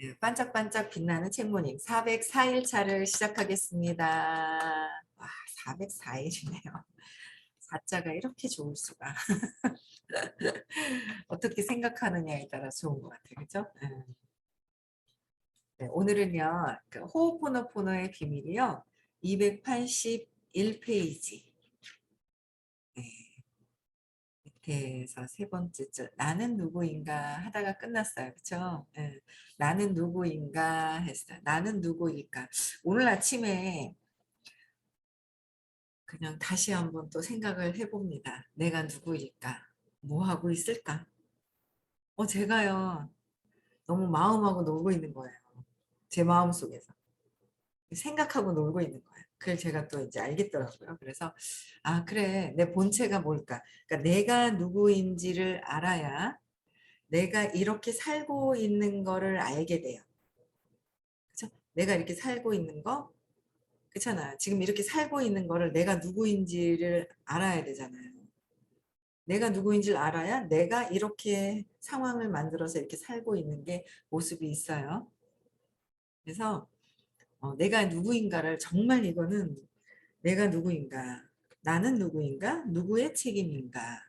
네, 반짝반짝 빛나는 책모닝 404일차를 시작하겠습니다. 와, 404일이네요. 4자가 이렇게 좋을 수가. 어떻게 생각하느냐에 따라 좋은 것 같아요. 그죠? 네, 오늘은요, 그 호호포노포노의 비밀이요. 281페이지. 네, 밑에서 세 번째 줄. 나는 누구인가 하다가 끝났어요. 그쵸? 네, 나는 누구인가 했어요. 나는 누구일까? 오늘 아침에 그냥 다시 한번 또 생각을 해봅니다. 내가 누구일까? 뭐 하고 있을까? 제가요, 너무 마음하고 놀고 있는 거예요. 제 마음 속에서. 생각하고 놀고 있는 거예요. 그걸 제가 또 이제 알겠더라고요. 그래서, 아, 그래. 내 본체가 뭘까? 그러니까 내가 누구인지를 알아야 내가 이렇게 살고 있는 거를 알게 돼요. 그쵸? 내가 이렇게 살고 있는 거, 그렇잖아. 지금 이렇게 살고 있는 거를 내가 누구인지를 알아야 되잖아요. 내가 누구인지를 알아야 내가 이렇게 상황을 만들어서 이렇게 살고 있는 게 모습이 있어요. 그래서 내가 누구인가를 정말 이거는 내가 누구인가, 나는 누구인가, 누구의 책임인가.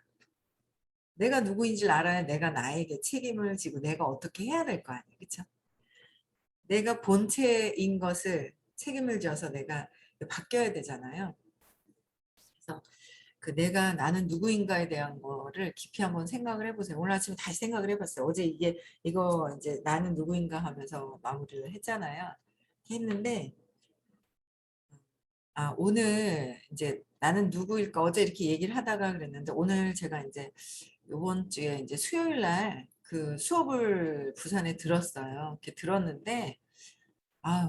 내가 누구인지를 알아야 내가 나에게 책임을 지고 내가 어떻게 해야 될 거 아니에요. 그렇죠? 내가 본체인 것을 책임을 져서 내가 바뀌어야 되잖아요. 그래서 그 내가 나는 누구인가에 대한 거를 깊이 한번 생각을 해보세요. 오늘 아침에 다시 생각을 해봤어요. 어제 이거 이제 나는 누구인가 하면서 마무리를 했잖아요. 했는데 오늘 이제 나는 누구일까 어제 이렇게 얘기를 하다가 그랬는데 오늘 제가 이제 이번 주에 이제 수요일 날 그 수업을 부산에 들었어요. 이렇게 들었는데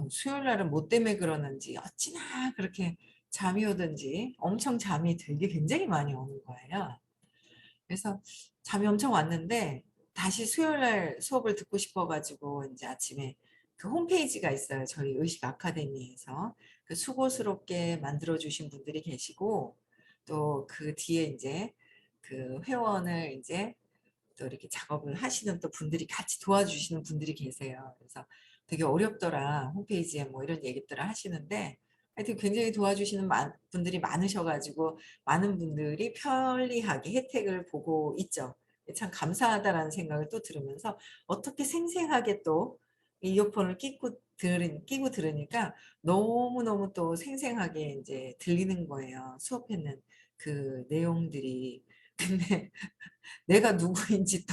수요일 날은 뭐 때문에 그러는지 어찌나 그렇게 잠이 오든지 엄청 잠이 들게 굉장히 많이 오는 거예요. 그래서 잠이 엄청 왔는데 다시 수요일 날 수업을 듣고 싶어가지고 이제 아침에 그 홈페이지가 있어요. 저희 의식 아카데미에서 그 수고스럽게 만들어주신 분들이 계시고 또 그 뒤에 이제 그 회원을 이제 또 이렇게 작업을 하시는 또 분들이 같이 도와주시는 분들이 계세요. 그래서 되게 어렵더라. 홈페이지에 뭐 이런 얘기들을 하시는데 하여튼 굉장히 도와주시는 분들이 많으셔가지고 많은 분들이 편리하게 혜택을 보고 있죠. 참 감사하다라는 생각을 또 들으면서 어떻게 생생하게 또 이어폰을 끼고 들으니까 너무너무 또 생생하게 이제 들리는 거예요. 수업했는 그 내용들이. 근데 내가 누구인지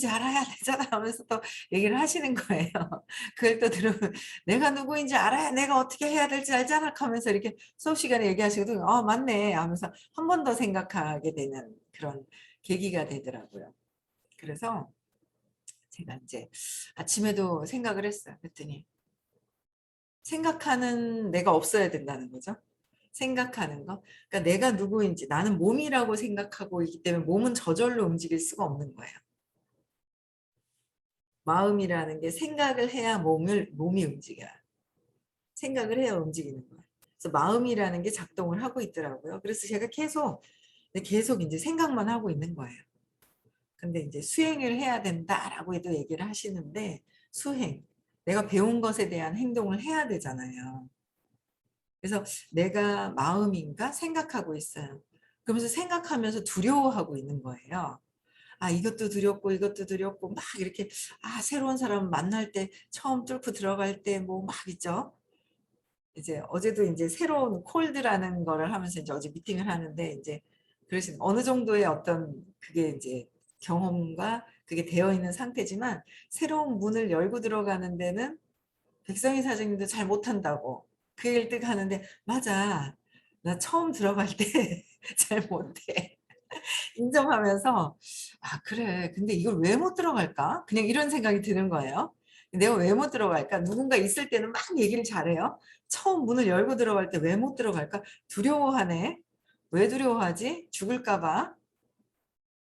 알아야 되잖아 하면서 또 얘기를 하시는 거예요. 그걸 또 들으면 내가 누구인지 알아야 내가 어떻게 해야 될지 알잖아 하면서 이렇게 수업 시간에 얘기하시거든요. 맞네 하면서 한 번 더 생각하게 되는 그런 계기가 되더라고요. 그래서 제가 이제 아침에도 생각을 했어요. 그랬더니 생각하는 내가 없어야 된다는 거죠. 생각하는 거. 그러니까 내가 누구인지 나는 몸이라고 생각하고 있기 때문에 몸은 저절로 움직일 수가 없는 거예요. 마음이라는 게 생각을 해야 몸이 움직여요. 생각을 해야 움직이는 거예요. 그래서 마음이라는 게 작동을 하고 있더라고요. 그래서 제가 계속 이제 생각만 하고 있는 거예요. 근데 이제 수행을 해야 된다라고 해도 얘기를 하시는데 수행. 내가 배운 것에 대한 행동을 해야 되잖아요. 그래서 내가 마음인가 생각하고 있어요. 그러면서 생각하면서 두려워하고 있는 거예요. 이것도 두렵고 이것도 두렵고 막 이렇게 새로운 사람 만날 때 처음 뚫고 들어갈 때 뭐 막 있죠. 이제 어제도 이제 새로운 콜드라는 거를 하면서 이제 어제 미팅을 하는데 이제 그러신 어느 정도의 어떤 그게 이제 경험과 그게 되어 있는 상태지만 새로운 문을 열고 들어가는 데는 백성희 사장님도 잘 못한다고 그 얘기를 뜩 하는데 맞아. 나 처음 들어갈 때 잘 못해. 인정하면서 그래 근데 이걸 왜 못 들어갈까 그냥 이런 생각이 드는 거예요. 내가 왜 못 들어갈까 누군가 있을 때는 막 얘기를 잘해요. 처음 문을 열고 들어갈 때 왜 못 들어갈까 두려워하네. 왜 두려워하지 죽을까 봐.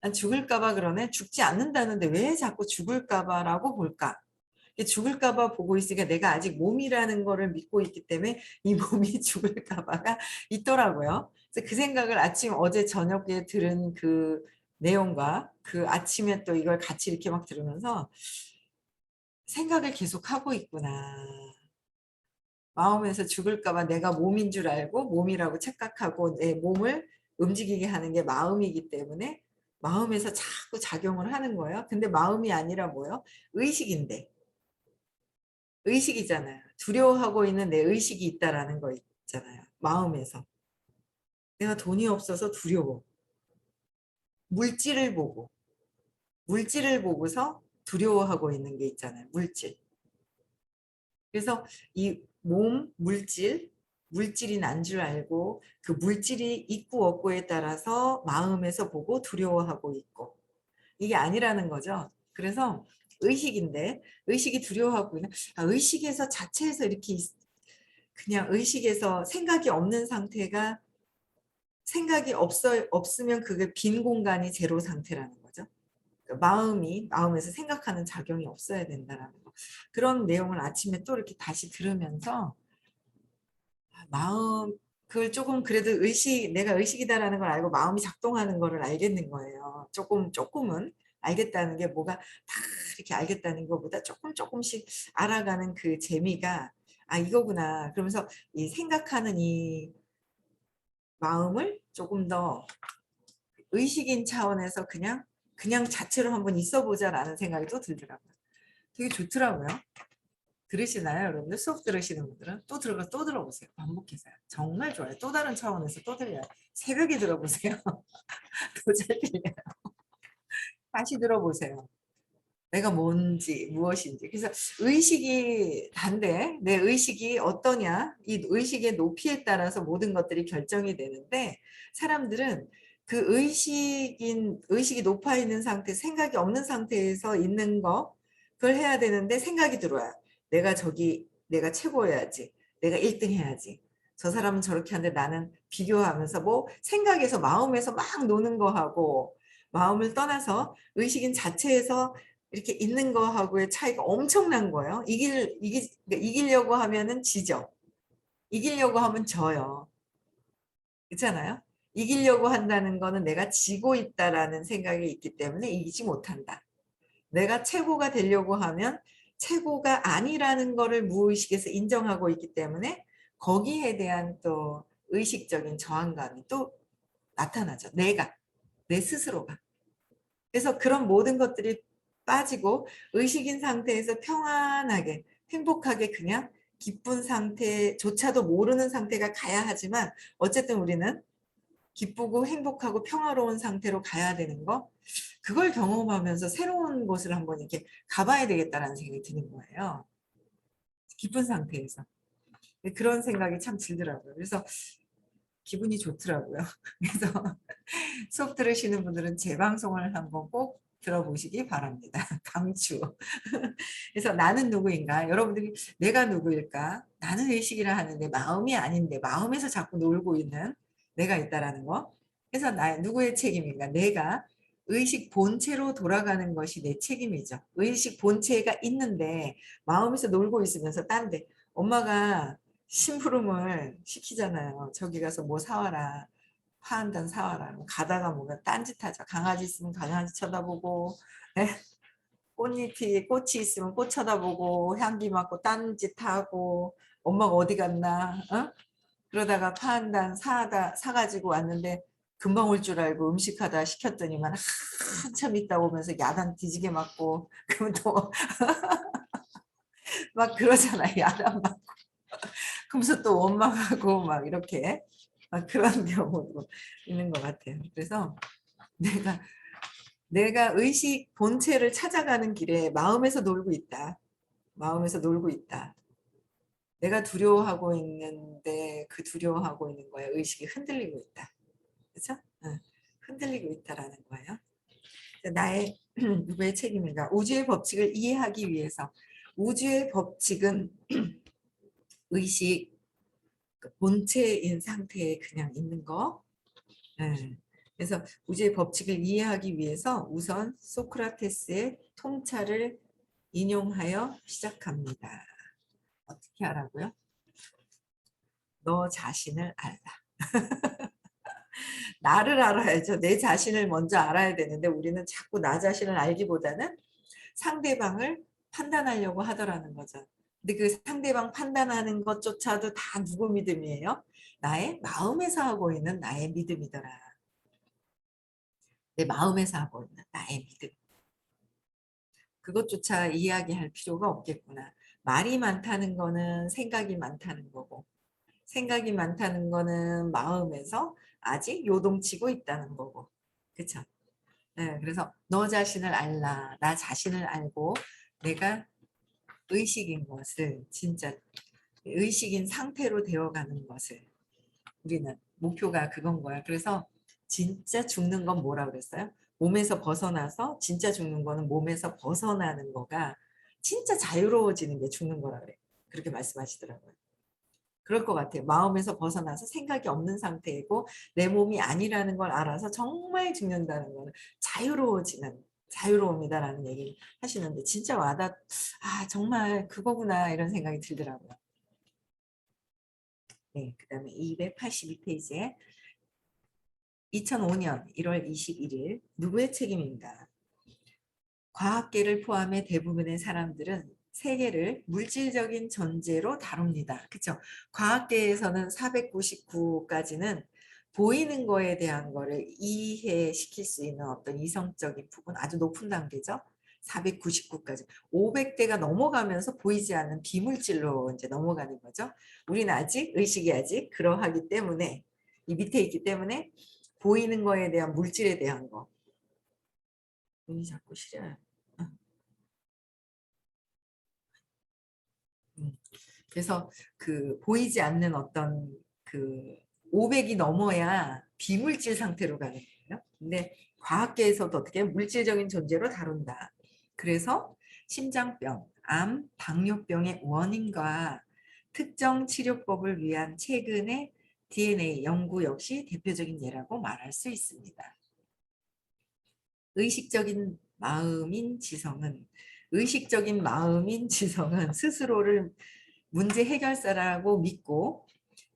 난 죽을까 봐 그러네. 죽지 않는다는데 왜 자꾸 죽을까 봐라고 볼까. 죽을까 봐 보고 있으니까 내가 아직 몸이라는 거를 믿고 있기 때문에 이 몸이 죽을까 봐가 있더라고요. 그래서 그 생각을 어제 저녁에 들은 그 내용과 그 아침에 또 이걸 같이 이렇게 막 들으면서 생각을 계속 하고 있구나. 마음에서 죽을까 봐 내가 몸인 줄 알고 몸이라고 착각하고 내 몸을 움직이게 하는 게 마음이기 때문에 마음에서 자꾸 작용을 하는 거예요. 근데 마음이 아니라 뭐예요? 의식인데. 의식이잖아요. 두려워하고 있는 내 의식이 있다라는 거 있잖아요. 마음에서. 내가 돈이 없어서 두려워. 물질을 보고. 물질을 보고서 두려워하고 있는 게 있잖아요. 물질. 그래서 이 몸, 물질이 난 줄 알고 그 물질이 있고 없고에 따라서 마음에서 보고 두려워하고 있고 이게 아니라는 거죠. 그래서 의식인데 의식이 두려워하고 있는 의식에서 자체에서 이렇게 그냥 의식에서 생각이 없는 상태가 생각이 없으면 그게 빈 공간이 제로 상태라는 거죠. 그러니까 마음에서 생각하는 작용이 없어야 된다라는 거. 그런 내용을 아침에 또 이렇게 다시 들으면서 마음 그걸 조금 그래도 내가 의식이다라는 걸 알고 마음이 작동하는 거를 알겠는 거예요. 조금은 알겠다는 게 뭐가 다 이렇게 알겠다는 것보다 조금씩 알아가는 그 재미가 이거구나. 그러면서 이 생각하는 이 마음을 조금 더 의식인 차원에서 그냥 자체로 한번 있어 보자라는 생각이 또 들더라고요. 되게 좋더라고요. 들으시나요, 여러분들? 수업 들으시는 분들은 또 들어보세요. 반복해서요. 정말 좋아요. 또 다른 차원에서 또 들려요. 새벽에 들어보세요. 더 잘 들려요. 다시 들어보세요. 내가 뭔지 무엇인지. 그래서 의식이 단데 내 의식이 어떠냐 이 의식의 높이에 따라서 모든 것들이 결정이 되는데 사람들은 그 의식이 높아 있는 상태 생각이 없는 상태에서 있는 거 그걸 해야 되는데 생각이 들어와요. 내가 최고여야지. 내가 1등 해야지. 저 사람은 저렇게 하는데 나는 비교하면서 뭐 생각에서 마음에서 막 노는 거하고 마음을 떠나서 의식인 자체에서 이렇게 있는 거하고의 차이가 엄청난 거예요. 그러니까 이기려고 하면은 지죠. 이기려고 하면 져요. 그렇잖아요. 이기려고 한다는 거는 내가 지고 있다라는 생각이 있기 때문에 이기지 못한다. 내가 최고가 되려고 하면 최고가 아니라는 거를 무의식에서 인정하고 있기 때문에 거기에 대한 또 의식적인 저항감이 또 나타나죠. 내 스스로가. 그래서 그런 모든 것들이 빠지고 의식인 상태에서 평안하게 행복하게 그냥 기쁜 상태조차도 모르는 상태가 가야 하지만 어쨌든 우리는 기쁘고 행복하고 평화로운 상태로 가야 되는 거 그걸 경험하면서 새로운 곳을 한번 이렇게 가봐야 되겠다라는 생각이 드는 거예요. 기쁜 상태에서. 그런 생각이 참 들더라고요. 그래서 기분이 좋더라고요. 그래서 수업 들으시는 분들은 제 방송을 한번 꼭 들어보시기 바랍니다. 강추. 그래서 나는 누구인가? 여러분들이 내가 누구일까? 나는 의식이라 하는데 마음이 아닌데 마음에서 자꾸 놀고 있는 내가 있다라는 거. 그래서 누구의 책임인가? 내가 의식 본체로 돌아가는 것이 내 책임이죠. 의식 본체가 있는데 마음에서 놀고 있으면서 딴데 엄마가 심부름을 시키잖아요. 저기 가서 뭐 사와라. 파 한 단 사와라. 가다가 뭐가 딴짓하죠. 강아지 있으면 강아지 쳐다보고 예? 꽃이 있으면 꽃 쳐다보고 향기 맡고 딴짓하고 엄마가 어디 갔나 어? 그러다가 파 한 단 사가지고 왔는데 금방 올 줄 알고 음식하다 시켰더니만 한참 있다 오면서 야단 뒤지게 맞고 그러면 또 막 그러잖아요. 야단 맞고 그러면서 또 원망하고 막 이렇게 막 그런 경우도 있는 것 같아요. 그래서 내가 내가 의식 본체를 찾아가는 길에 마음에서 놀고 있다. 마음에서 놀고 있다. 내가 두려워하고 있는데 그 두려워하고 있는 거에 의식이 흔들리고 있다. 그렇죠? 응. 흔들리고 있다라는 거예요. 나의 누구의 책임인가? 우주의 법칙을 이해하기 위해서 우주의 법칙은 의식 본체인 상태에 그냥 있는 거. 네. 그래서 우주의 법칙을 이해하기 위해서 우선 소크라테스의 통찰을 인용하여 시작합니다. 어떻게 하라고요? 너 자신을 알라. 나를 알아야죠. 내 자신을 먼저 알아야 되는데 우리는 자꾸 나 자신을 알기보다는 상대방을 판단하려고 하더라는 거죠. 근데 그 상대방 판단하는 것조차도 다 누구 믿음이에요? 나의 마음에서 하고 있는 나의 믿음이더라. 내 마음에서 하고 있는 나의 믿음. 그것조차 이야기할 필요가 없겠구나. 말이 많다는 거는 생각이 많다는 거고, 생각이 많다는 거는 마음에서 아직 요동치고 있다는 거고. 그쵸? 네, 그래서 너 자신을 알라. 나 자신을 알고 내가 의식인 것을 진짜 의식인 상태로 되어가는 것을 우리는 목표가 그건 거야. 그래서 진짜 죽는 건 뭐라 그랬어요? 몸에서 벗어나서 진짜 죽는 거는 몸에서 벗어나는 거가 진짜 자유로워지는 게 죽는 거라 그래. 그렇게 말씀하시더라고요. 그럴 것 같아요. 마음에서 벗어나서 생각이 없는 상태이고 내 몸이 아니라는 걸 알아서 정말 죽는다는 거는 자유로워지는 자유로움이다라는 얘기를 하시는데 진짜 아 정말 그거구나 이런 생각이 들더라고요. 네, 그 다음에 282페이지에 2005년 1월 21일 누구의 책임인가? 과학계를 포함해 대부분의 사람들은 세계를 물질적인 전제로 다룹니다. 그렇죠? 과학계에서는 499까지는 보이는 거에 대한 거를 이해시킬 수 있는 어떤 이성적인 부분 아주 높은 단계죠. 499까지 500대가 넘어가면서 보이지 않는 비물질로 이제 넘어가는 거죠. 우리는 아직 의식이 아직 그러하기 때문에 이 밑에 있기 때문에 보이는 거에 대한 물질에 대한 거 눈이 자꾸 시려요. 음. 그래서 그 보이지 않는 어떤 그 500이 넘어야 비물질 상태로 가는 거예요. 근데 과학계에서도 어떻게 물질적인 존재로 다룬다. 그래서 심장병, 암, 당뇨병의 원인과 특정 치료법을 위한 최근의 DNA 연구 역시 대표적인 예라고 말할 수 있습니다. 의식적인 마음인 지성은 의식적인 마음인 지성은 스스로를 문제 해결사라고 믿고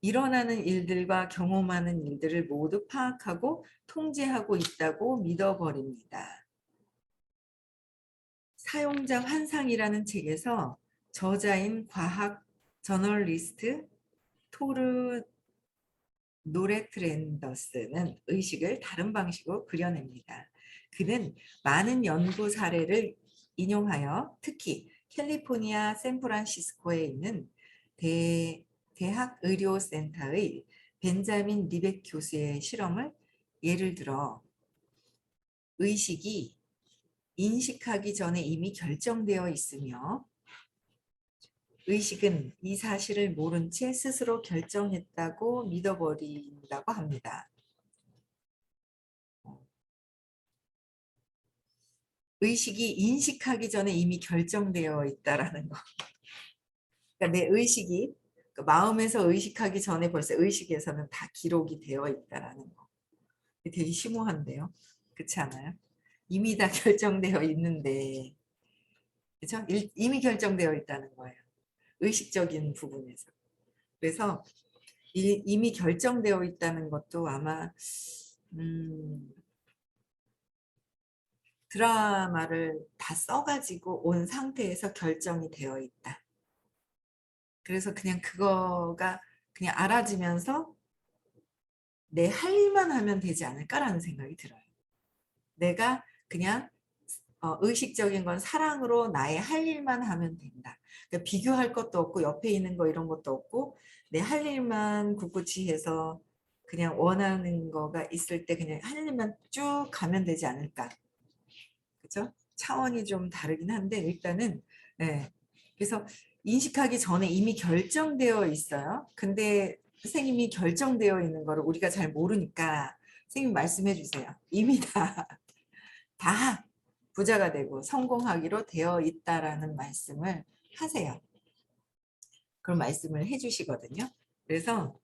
일어나는 일들과 경험하는 일들을 모두 파악하고 통제하고 있다고 믿어버립니다. 사용자 환상이라는 책에서 저자인 과학 저널리스트 토르 노레트렌더스는 의식을 다른 방식으로 그려냅니다. 그는 많은 연구 사례를 인용하여 특히 캘리포니아 샌프란시스코에 있는 대학 의료센터의 벤자민 리벡 교수의 실험을 예를 들어 의식이 인식하기 전에 이미 결정되어 있으며 의식은 이 사실을 모른 채 스스로 결정했다고 믿어버린다고 합니다. 의식이 인식하기 전에 이미 결정되어 있다라는 거. 그러니까 내 의식이 그 마음에서 의식하기 전에 벌써 의식에서는 다 기록이 되어 있다라는 거. 되게 심오한데요. 그렇지 않아요? 이미 다 결정되어 있는데, 그렇죠? 이미 결정되어 있다는 거예요. 의식적인 부분에서. 그래서 이미 결정되어 있다는 것도 아마 드라마를 다 써가지고 온 상태에서 결정이 되어 있다. 그래서 그냥 그거가 그냥 알아지면서 내 할 일만 하면 되지 않을까라는 생각이 들어요. 내가 그냥 의식적인 건 사랑으로 나의 할 일만 하면 된다. 그러니까 비교할 것도 없고 옆에 있는 거 이런 것도 없고 내 할 일만 굳굳이 해서 그냥 원하는 거가 있을 때 그냥 할 일만 쭉 가면 되지 않을까. 그죠? 차원이 좀 다르긴 한데 일단은 네. 그래서 인식하기 전에 이미 결정되어 있어요. 근데 선생님이 결정되어 있는 거를 우리가 잘 모르니까 선생님 말씀해 주세요. 이미 다 부자가 되고 성공하기로 되어 있다라는 말씀을 하세요. 그런 말씀을 해주시거든요. 그래서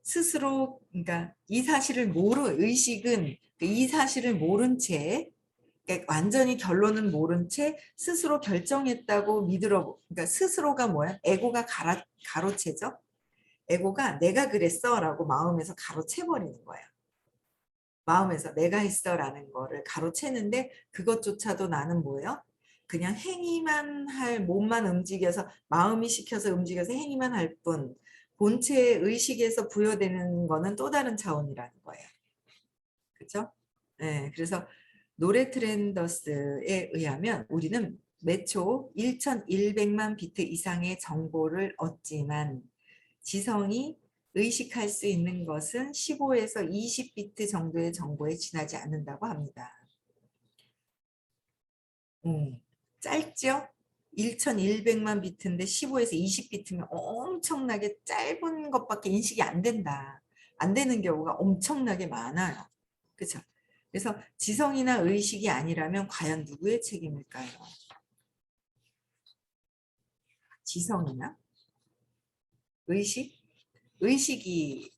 스스로 그러니까 이 사실을 의식은 이 사실을 모른 채 그러니까 완전히 결론은 모른 채 스스로 결정했다고 그러니까 스스로가 뭐야? 에고가 가로채죠. 에고가 내가 그랬어라고 마음에서 가로채버리는 거예요. 마음에서 내가 했어라는 거를 가로채는데 그것조차도 나는 뭐예요? 그냥 행위만 할 몸만 움직여서 마음이 시켜서 움직여서 행위만 할 뿐 본체 의식에서 부여되는 거는 또 다른 차원이라는 거예요. 그렇죠? 네, 그래서 노레 트렌더스에 의하면 우리는 매초 1100만 비트 이상의 정보를 얻지만 지성이 의식할 수 있는 것은 15에서 20비트 정도의 정보에 지나지 않는다고 합니다. 짧죠? 1100만 비트인데 15에서 20비트면 엄청나게 짧은 것밖에 인식이 안 된다. 안 되는 경우가 엄청나게 많아요. 그렇죠? 그래서 지성이나 의식이 아니라면 과연 누구의 책임일까요? 지성이나 의식? 의식이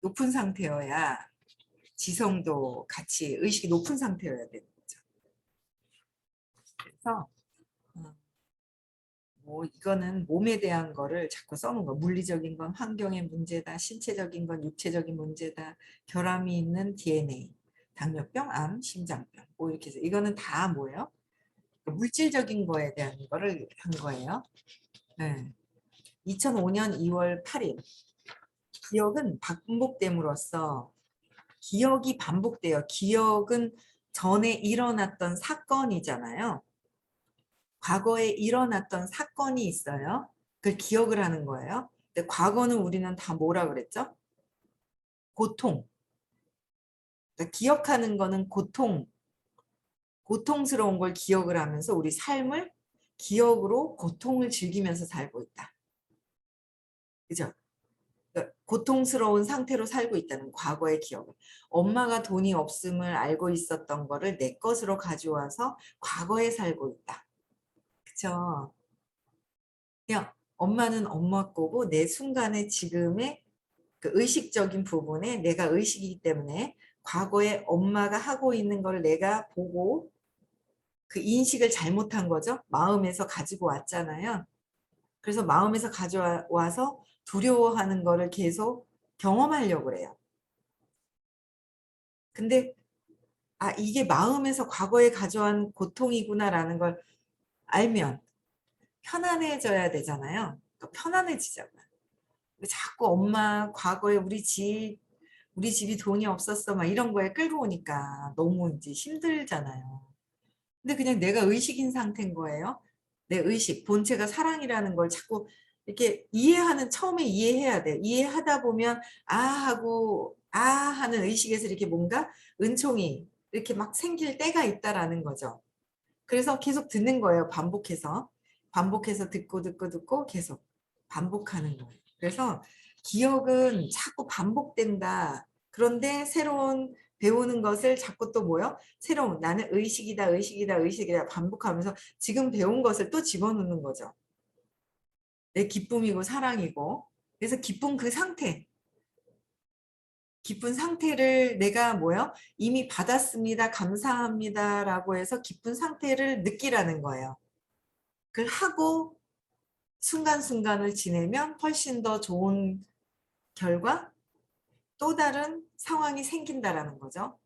높은 상태여야 지성도 같이 의식이 높은 상태여야 되는 거죠. 그래서 뭐 이거는 몸에 대한 거를 자꾸 써놓은 거. 물리적인 건 환경의 문제다. 신체적인 건 육체적인 문제다. 결함이 있는 DNA. 당뇨병, 암, 심장병. 뭐 이렇게 해서 이거는 다 뭐예요? 물질적인 거에 대한 거를 한 거예요. 네. 2005년 2월 8일 기억은 반복됨으로써 기억이 반복돼요. 기억은 전에 일어났던 사건이잖아요. 과거에 일어났던 사건이 있어요. 그걸 기억을 하는 거예요. 근데 과거는 우리는 다 뭐라 그랬죠? 고통. 그러니까 기억하는 거는 고통스러운 걸 기억을 하면서 우리 삶을 기억으로 고통을 즐기면서 살고 있다. 그죠? 그러니까 고통스러운 상태로 살고 있다는 과거의 기억을. 엄마가 돈이 없음을 알고 있었던 거를 내 것으로 가져와서 과거에 살고 있다. 그죠? 그냥 엄마는 엄마 거고 내 순간의 지금의 그 의식적인 부분에 내가 의식이기 때문에 과거에 엄마가 하고 있는 걸 내가 보고 그 인식을 잘못한 거죠. 마음에서 가지고 왔잖아요. 그래서 마음에서 가져와서 두려워하는 거를 계속 경험하려고 그래요. 근데 아 이게 마음에서 과거에 가져온 고통이구나라는 걸 알면 편안해져야 되잖아요. 그러니까 편안해지잖아요. 자꾸 엄마 과거에 우리 집이 돈이 없었어 막 이런 거에 끌고 오니까 너무 이제 힘들잖아요. 근데 그냥 내가 의식인 상태인 거예요. 내 의식, 본체가 사랑이라는 걸 자꾸 이렇게 이해하는 처음에 이해해야 돼. 이해하다 보면 아 하고 아 하는 의식에서 이렇게 뭔가 은총이 이렇게 막 생길 때가 있다라는 거죠. 그래서 계속 듣는 거예요. 반복해서. 반복해서 듣고 계속 반복하는 거예요. 그래서 기억은 자꾸 반복된다. 그런데 새로운 배우는 것을 자꾸 또 뭐요? 새로운 나는 의식이다, 의식이다, 의식이다 반복하면서 지금 배운 것을 또 집어넣는 거죠. 내 기쁨이고 사랑이고. 그래서 기쁜 그 상태, 기쁜 상태를 내가 뭐요? 이미 받았습니다. 감사합니다라고 해서 기쁜 상태를 느끼라는 거예요. 그걸 하고 순간순간을 지내면 훨씬 더 좋은 결과, 또 다른 상황이 생긴다라는 거죠.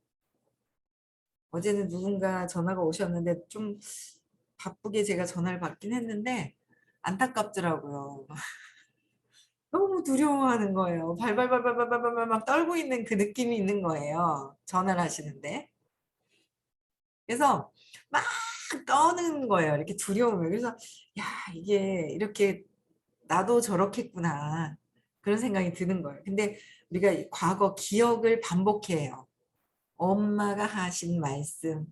어제는 누군가 전화가 오셨는데 좀 바쁘게 제가 전화를 받긴 했는데 안타깝더라고요. 너무 두려워하는 거예요. 발발발발발발발 막 떨고 있는 그 느낌이 있는 거예요. 전화를 하시는데. 그래서 막 떠는 거예요. 이렇게 두려움을. 그래서 야 이게 이렇게 나도 저렇겠구나. 그런 생각이 드는 거예요. 근데 우리가 과거 기억을 반복해요. 엄마가 하신 말씀,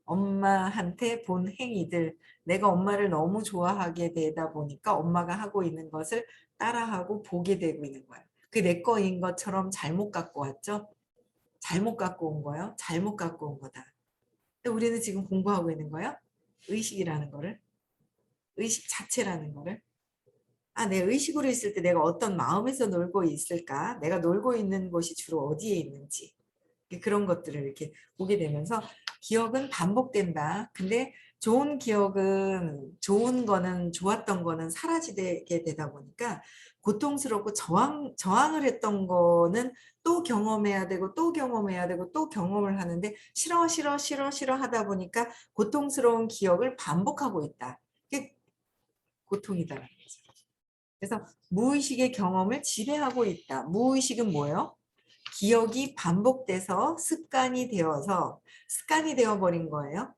엄마한테 본 행위들, 내가 엄마를 너무 좋아하게 되다 보니까 엄마가 하고 있는 것을 따라하고 보게 되고 있는 거예요. 그 내 거인 것처럼 잘못 갖고 왔죠? 잘못 갖고 온 거예요? 잘못 갖고 온 거다. 근데 우리는 지금 공부하고 있는 거예요? 의식이라는 거를, 의식 자체라는 거를. 아, 내 의식으로 있을 때 내가 어떤 마음에서 놀고 있을까? 내가 놀고 있는 곳이 주로 어디에 있는지. 그런 것들을 이렇게 보게 되면서 기억은 반복된다. 근데 좋은 기억은 좋은 거는 좋았던 거는 사라지게 되다 보니까 고통스럽고 저항을 했던 거는 또 경험해야 되고 또 경험해야 되고 또 경험을 하는데 싫어 싫어 싫어 싫어 하다 보니까 고통스러운 기억을 반복하고 있다. 그게 고통이다라는 거죠. 그래서 무의식의 경험을 지배하고 있다. 무의식은 뭐예요? 기억이 반복돼서 습관이 되어 버린 거예요.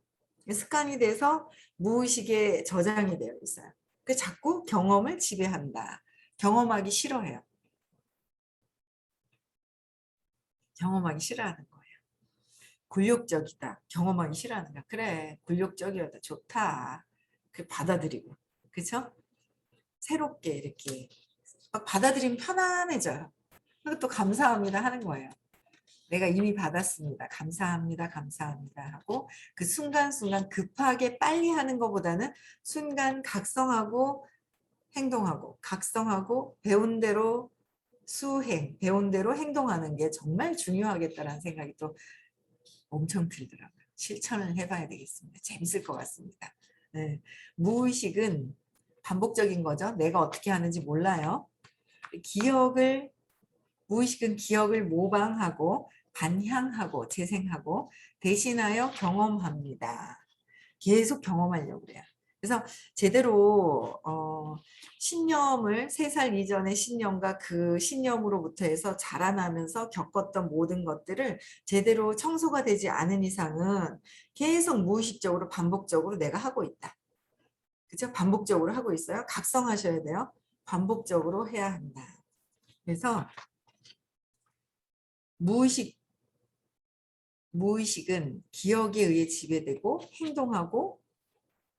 습관이 돼서 무의식에 저장이 되어 있어요. 그 자꾸 경험을 지배한다. 경험하기 싫어해요. 경험하기 싫어하는 거예요. 굴욕적이다. 경험하기 싫어하는 거야. 그래, 굴욕적이다. 좋다. 그 받아들이고, 그렇죠? 새롭게 이렇게 받아들이면 편안해져요. 그리고 또 감사합니다 하는 거예요. 내가 이미 받았습니다. 감사합니다. 감사합니다 하고 그 순간순간 급하게 빨리 하는 것보다는 순간 각성하고 행동하고 각성하고 배운 대로 수행, 배운 대로 행동하는 게 정말 중요하겠다라는 생각이 또 엄청 들더라고요. 실천을 해봐야 되겠습니다. 재밌을 것 같습니다. 네. 무의식은 반복적인 거죠. 내가 어떻게 하는지 몰라요. 기억을 무의식은 기억을 모방하고 반향하고 재생하고 대신하여 경험합니다. 계속 경험하려고 그래요. 그래서 제대로 신념을 3살 이전의 신념과 그 신념으로부터 해서 자라나면서 겪었던 모든 것들을 제대로 청소가 되지 않은 이상은 계속 무의식적으로 반복적으로 내가 하고 있다. 그죠? 반복적으로 하고 있어요. 각성하셔야 돼요. 반복적으로 해야 한다. 그래서 무의식 무의식은 기억에 의해 지배되고 행동하고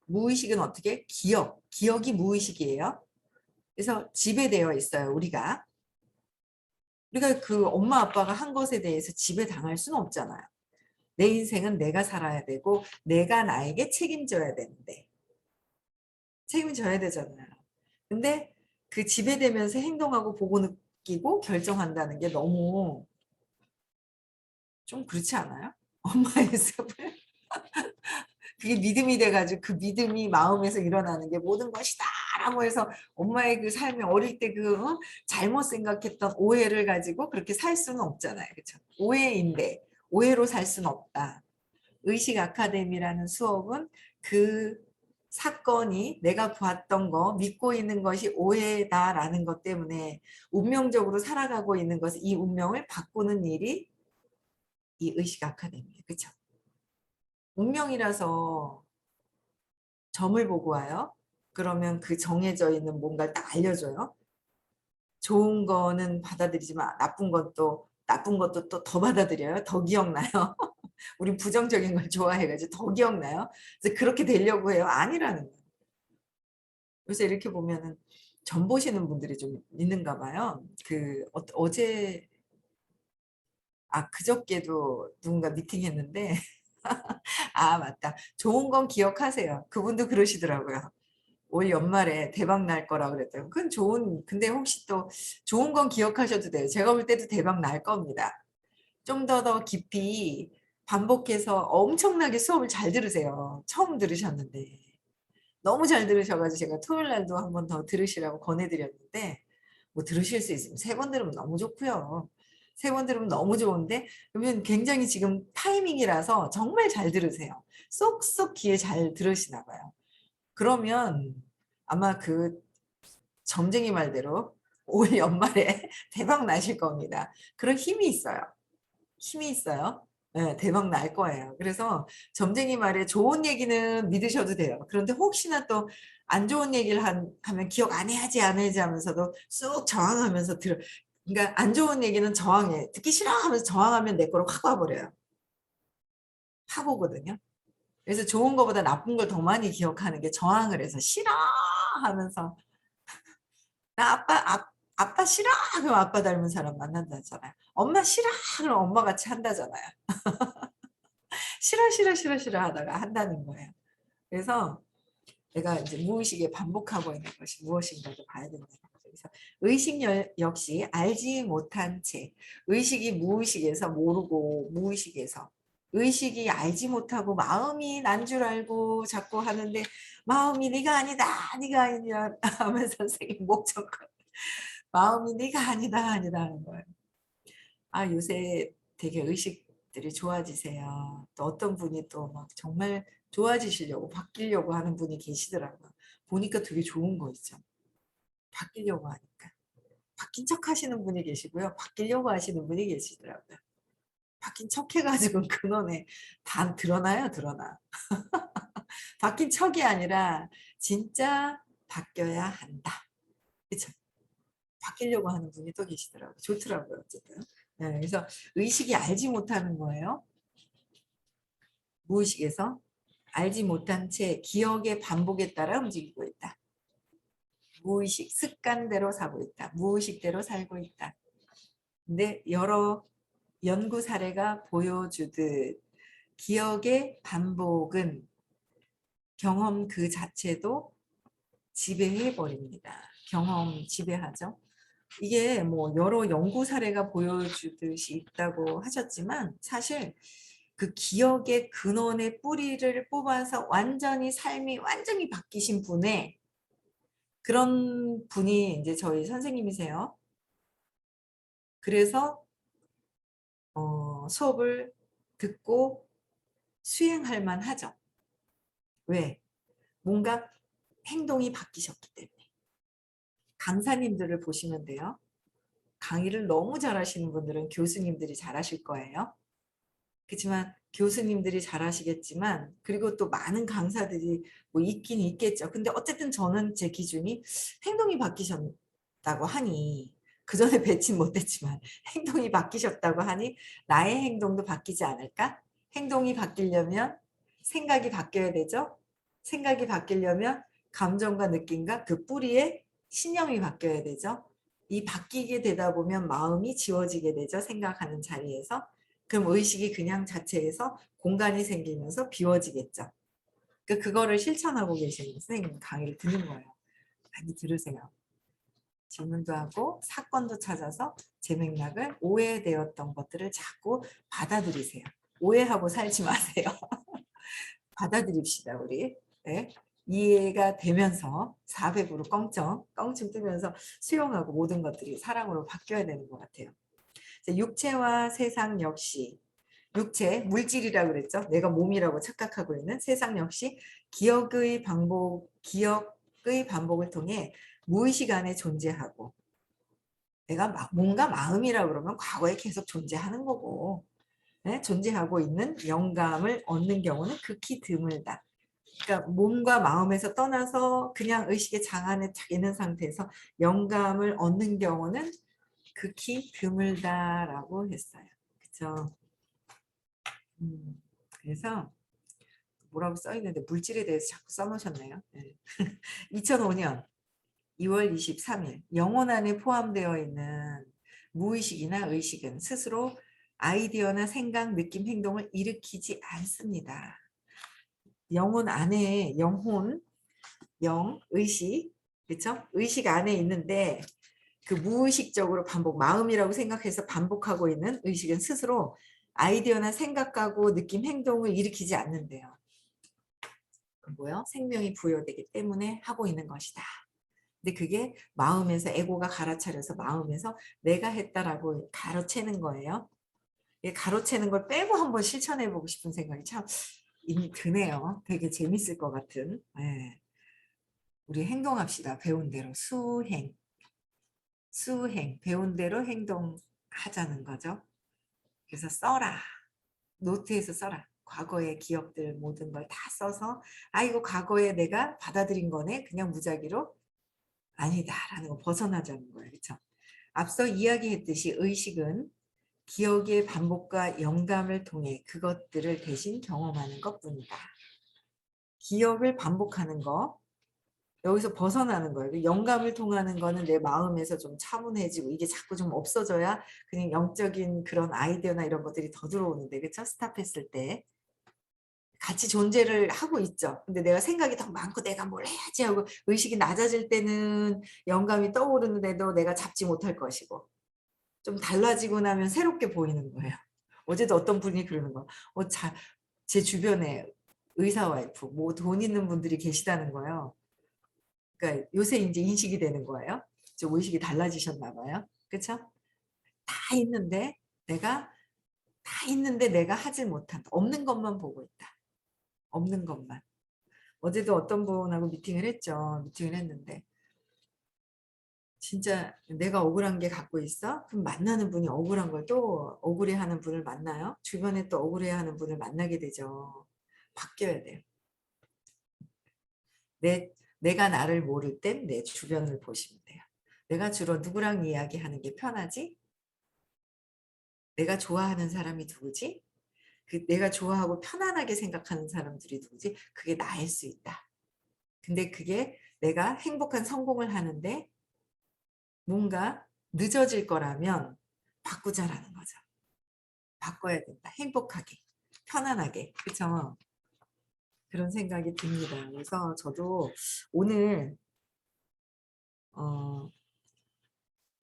무의식은 어떻게? 기억이 무의식이에요. 그래서 지배되어 있어요, 우리가. 우리가 그 엄마 아빠가 한 것에 대해서 지배당할 수는 없잖아요. 내 인생은 내가 살아야 되고 내가 나에게 책임져야 되는데 책임져야 되잖아요. 근데 그 지배되면서 행동하고 보고 느끼고 결정한다는 게 너무 좀 그렇지 않아요? 엄마의 습을 그게 믿음이 돼가지고 그 믿음이 마음에서 일어나는 게 모든 것이다라고 해서 엄마의 그 삶에 어릴 때 그 잘못 생각했던 오해를 가지고 그렇게 살 수는 없잖아요. 그렇죠? 오해인데 오해로 살 수는 없다. 의식 아카데미라는 수업은 그 사건이 내가 봤던 거 믿고 있는 것이 오해다라는 것 때문에 운명적으로 살아가고 있는 것을 이 운명을 바꾸는 일이 이 의식 아카데미예요. 그렇죠? 운명이라서 점을 보고 와요. 그러면 그 정해져 있는 뭔가를 딱 알려줘요. 좋은 거는 받아들이지만 나쁜 것도 또 더 받아들여요. 더 기억나요. 우리 부정적인 걸 좋아해가지고 더 기억나요. 그래서 그렇게 되려고 해요. 아니라는 거예요. 그래서 이렇게 보면은 점 보시는 분들이 좀 있는가 봐요. 그 어제 그저께도 누군가 미팅했는데 맞다. 좋은 건 기억하세요. 그분도 그러시더라고요. 올 연말에 대박 날 거라 그랬더니 그건 근데 혹시 또 좋은 건 기억하셔도 돼요. 제가 볼 때도 대박 날 겁니다. 좀 더 깊이 반복해서 엄청나게 수업을 잘 들으세요. 처음 들으셨는데 너무 잘 들으셔가지고 제가 토요일 날도 한 번 더 들으시라고 권해드렸는데 뭐 들으실 수 있으면 3번 들으면 너무 좋고요. 3번 들으면 너무 좋은데 그러면 굉장히 지금 타이밍이라서 정말 잘 들으세요. 쏙쏙 귀에 잘 들으시나 봐요. 그러면 아마 그 점쟁이 말대로 올 연말에 대박 나실 겁니다. 그런 힘이 있어요. 힘이 있어요. 네, 대박 날 거예요. 그래서 점쟁이 말에 좋은 얘기는 믿으셔도 돼요. 그런데 혹시나 또 안 좋은 얘기를 하면 기억 안 해야지 하면서도 쑥 저항하면서 그러니까 안 좋은 얘기는 저항해. 듣기 싫어 하면서 저항하면 내 거로 확 와버려요. 확 오거든요. 그래서 좋은 거보다 나쁜 걸 더 많이 기억하는 게 저항을 해서 싫어 하면서 나 아빠 싫어 그럼 아빠 닮은 사람 만난다잖아요. 엄마 싫어 그럼 엄마 같이 한다잖아요. 싫어 싫어 싫어 싫어 하다가 한다는 거예요. 그래서 내가 이제 무의식에 반복하고 있는 것이 무엇인가를 봐야 된다는 거죠. 그래서 의식 역시 알지 못한 채 의식이 무의식에서 모르고 무의식에서 의식이 알지 못하고 마음이 난 줄 알고 자꾸 하는데 마음이 네가 아니다 네가 아니냐 하면서 선생님 목적 마음이 네가 아니다 아니다 하는 거예요. 아, 요새 되게 의식들이 좋아지세요. 또 어떤 분이 또 막 정말 좋아지시려고 바뀌려고 하는 분이 계시더라고요. 보니까 되게 좋은 거 있죠. 바뀌려고 하니까. 바뀐 척 하시는 분이 계시고요. 바뀌려고 하시는 분이 계시더라고요. 바뀐 척 해가지고 근원에 다 드러나요, 드러나. 바뀐 척이 아니라 진짜 바뀌어야 한다. 그쵸? 바뀌려고 하는 분이 또 계시더라고요. 좋더라고요, 어쨌든. 네, 그래서 의식이 알지 못하는 거예요. 무의식에서 알지 못한 채 기억의 반복에 따라 움직이고 있다. 무의식 습관대로 사고 있다. 무의식대로 살고 있다. 근데 여러 연구 사례가 보여주듯 기억의 반복은 경험 그 자체도 지배해 버립니다. 경험 지배하죠. 이게 뭐 여러 연구 사례가 보여주듯이 있다고 하셨지만 사실 그 기억의 근원의 뿌리를 뽑아서 완전히 삶이 완전히 바뀌신 분의 그런 분이 이제 저희 선생님이세요. 그래서 수업을 듣고 수행할 만하죠. 왜? 뭔가 행동이 바뀌셨기 때문에. 강사님들을 보시면 돼요. 강의를 너무 잘하시는 분들은 교수님들이 잘하실 거예요. 그렇지만 교수님들이 잘하시겠지만 그리고 또 많은 강사들이 뭐 있긴 있겠죠. 근데 어쨌든 저는 제 기준이 행동이 바뀌셨다고 하니 그전에 뵙진 못했지만 행동이 바뀌셨다고 하니 나의 행동도 바뀌지 않을까? 행동이 바뀌려면 생각이 바뀌어야 되죠. 생각이 바뀌려면 감정과 느낌과 그 뿌리에 신념이 바뀌어야 되죠. 이 바뀌게 되다 보면 마음이 지워지게 되죠. 생각하는 자리에서. 그럼 의식이 그냥 자체에서 공간이 생기면서 비워지겠죠. 그거를 실천하고 계시는 선생님 강의를 듣는 거예요. 많이 들으세요. 질문도 하고 사건도 찾아서 제 맥락을 오해되었던 것들을 자꾸 받아들이세요. 오해하고 살지 마세요. 받아들입시다 우리. 네. 이해가 되면서 400으로 껑충 뜨면서 수용하고 모든 것들이 사랑으로 바뀌어야 되는 것 같아요. 육체와 세상 역시 육체, 물질이라고 그랬죠. 내가 몸이라고 착각하고 있는 세상 역시 기억의 반복을 통해 무의식 안에 존재하고 내가 뭔가 마음이라고 그러면 과거에 계속 존재하는 거고 네? 존재하고 있는 영감을 얻는 경우는 극히 드물다. 그러니까 몸과 마음에서 떠나서 그냥 의식의 장안에 딱 있는 상태에서 영감을 얻는 경우는 극히 드물다라고 했어요. 그렇죠? 그래서 뭐라고 써 있는데 물질에 대해서 자꾸 써놓으셨네요. 네. 2005년 2월 23일 영혼 안에 포함되어 있는 무의식이나 의식은 스스로 아이디어나 생각, 느낌, 행동을 일으키지 않습니다. 영혼 안에 의식, 그렇죠? 의식 안에 있는데 그 무의식적으로 마음이라고 생각해서 반복하고 있는 의식은 스스로 아이디어나 생각하고 느낌, 행동을 일으키지 않는데요. 뭐요? 생명이 부여되기 때문에 하고 있는 것이다. 근데 그게 마음에서 에고가 갈아차려서 마음에서 내가 했다라고 가로채는 거예요. 가로채는 걸 빼고 한번 실천해보고 싶은 생각이 참 드네요. 되게 재밌을 것 같은. 네. 우리 행동합시다. 배운 대로 수행. 배운 대로 행동하자는 거죠. 그래서 써라. 노트에서 써라. 과거의 기억들 모든 걸 다 써서 이거 과거에 내가 받아들인 거네. 그냥 무작위로 아니다라는 거 벗어나자는 거예요. 그렇죠? 앞서 이야기했듯이 의식은 기억의 반복과 영감을 통해 그것들을 대신 경험하는 것뿐이다. 기억을 반복하는 거 여기서 벗어나는 거예요. 영감을 통하는 거는 내 마음에서 좀 차분해지고 이게 자꾸 좀 없어져야 그냥 영적인 그런 아이디어나 이런 것들이 더 들어오는데 그렇죠? 스탑했을 때 같이 존재를 하고 있죠. 근데 내가 생각이 더 많고 내가 뭘 해야지 하고 의식이 낮아질 때는 영감이 떠오르는데도 내가 잡지 못할 것이고 좀 달라지고 나면 새롭게 보이는 거예요. 어제도 어떤 분이 그러는 거. 제 주변에 의사 와이프, 뭐 돈 있는 분들이 계시다는 거예요. 그러니까 요새 이제 인식이 되는 거예요. 좀 의식이 달라지셨나 봐요. 그렇죠? 다 있는데 내가 다 있는데 내가 하질 못한다. 없는 것만 보고 있다. 없는 것만. 어제도 어떤 분하고 미팅을 했죠. 미팅을 했는데 진짜 내가 억울한 게 갖고 있어? 그럼 만나는 분이 억울한 걸 또 억울해하는 분을 만나요. 주변에 또 억울해하는 분을 만나게 되죠. 바뀌어야 돼요. 내가 나를 모를 땐 내 주변을 보시면 돼요. 내가 주로 누구랑 이야기하는 게 편하지? 내가 좋아하는 사람이 누구지? 그 내가 좋아하고 편안하게 생각하는 사람들이 누구지? 그게 나일 수 있다. 근데 그게 내가 행복한 성공을 하는데 뭔가 늦어질 거라면 바꾸자라는 거죠. 바꿔야 된다. 행복하게, 편안하게. 그렇죠? 그런 생각이 듭니다. 그래서 저도 오늘 어,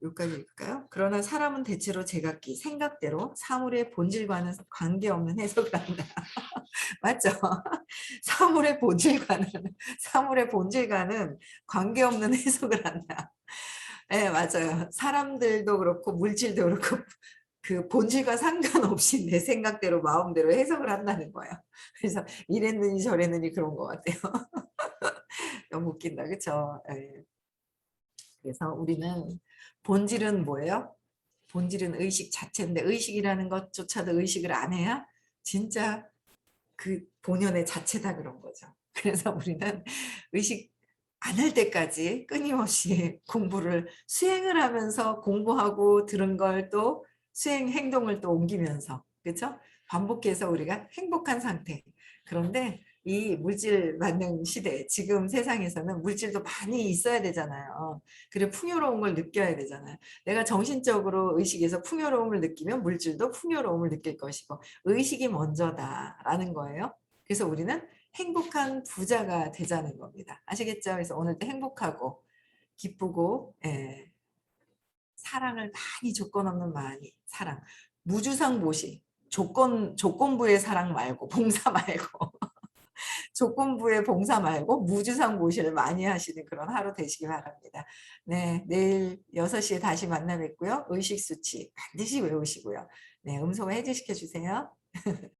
여기까지 읽을까요? 그러나 사람은 대체로 제각기 생각대로 사물의 본질과는 관계없는 해석을 한다. 맞죠? 사물의 본질과는 사물의 본질과는 관계없는 해석을 한다. 네, 맞아요. 사람들도 그렇고 물질도 그렇고 그 본질과 상관없이 내 생각대로 마음대로 해석을 한다는 거예요. 그래서 이랬느니 저랬느니 그런 것 같아요. 너무 웃긴다, 그렇죠? 네. 그래서 우리는 본질은 뭐예요? 본질은 의식 자체인데 의식이라는 것조차도 의식을 안 해야 진짜 그 본연의 자체다 그런 거죠. 그래서 우리는 의식 안 할 때까지 끊임없이 공부를 수행을 하면서 공부하고 들은 걸 또 수행 행동을 또 옮기면서 그렇죠? 반복해서 우리가 행복한 상태. 그런데 이 물질 만능 시대 지금 세상에서는 물질도 많이 있어야 되잖아요. 그리고 풍요로운 걸 느껴야 되잖아요. 내가 정신적으로 의식에서 풍요로움을 느끼면 물질도 풍요로움을 느낄 것이고 의식이 먼저다라는 거예요. 그래서 우리는 행복한 부자가 되자는 겁니다. 아시겠죠? 그래서 오늘도 행복하고 기쁘고 사랑을 많이 조건 없는 많이 사랑 무주상보시 조건부의 사랑 말고 봉사 말고 조건부의 봉사 말고 무주상보시를 많이 하시는 그런 하루 되시기 바랍니다. 네, 내일 6시에 다시 만나 뵙고요. 의식수치 반드시 외우시고요. 네, 음소 해제시켜 주세요.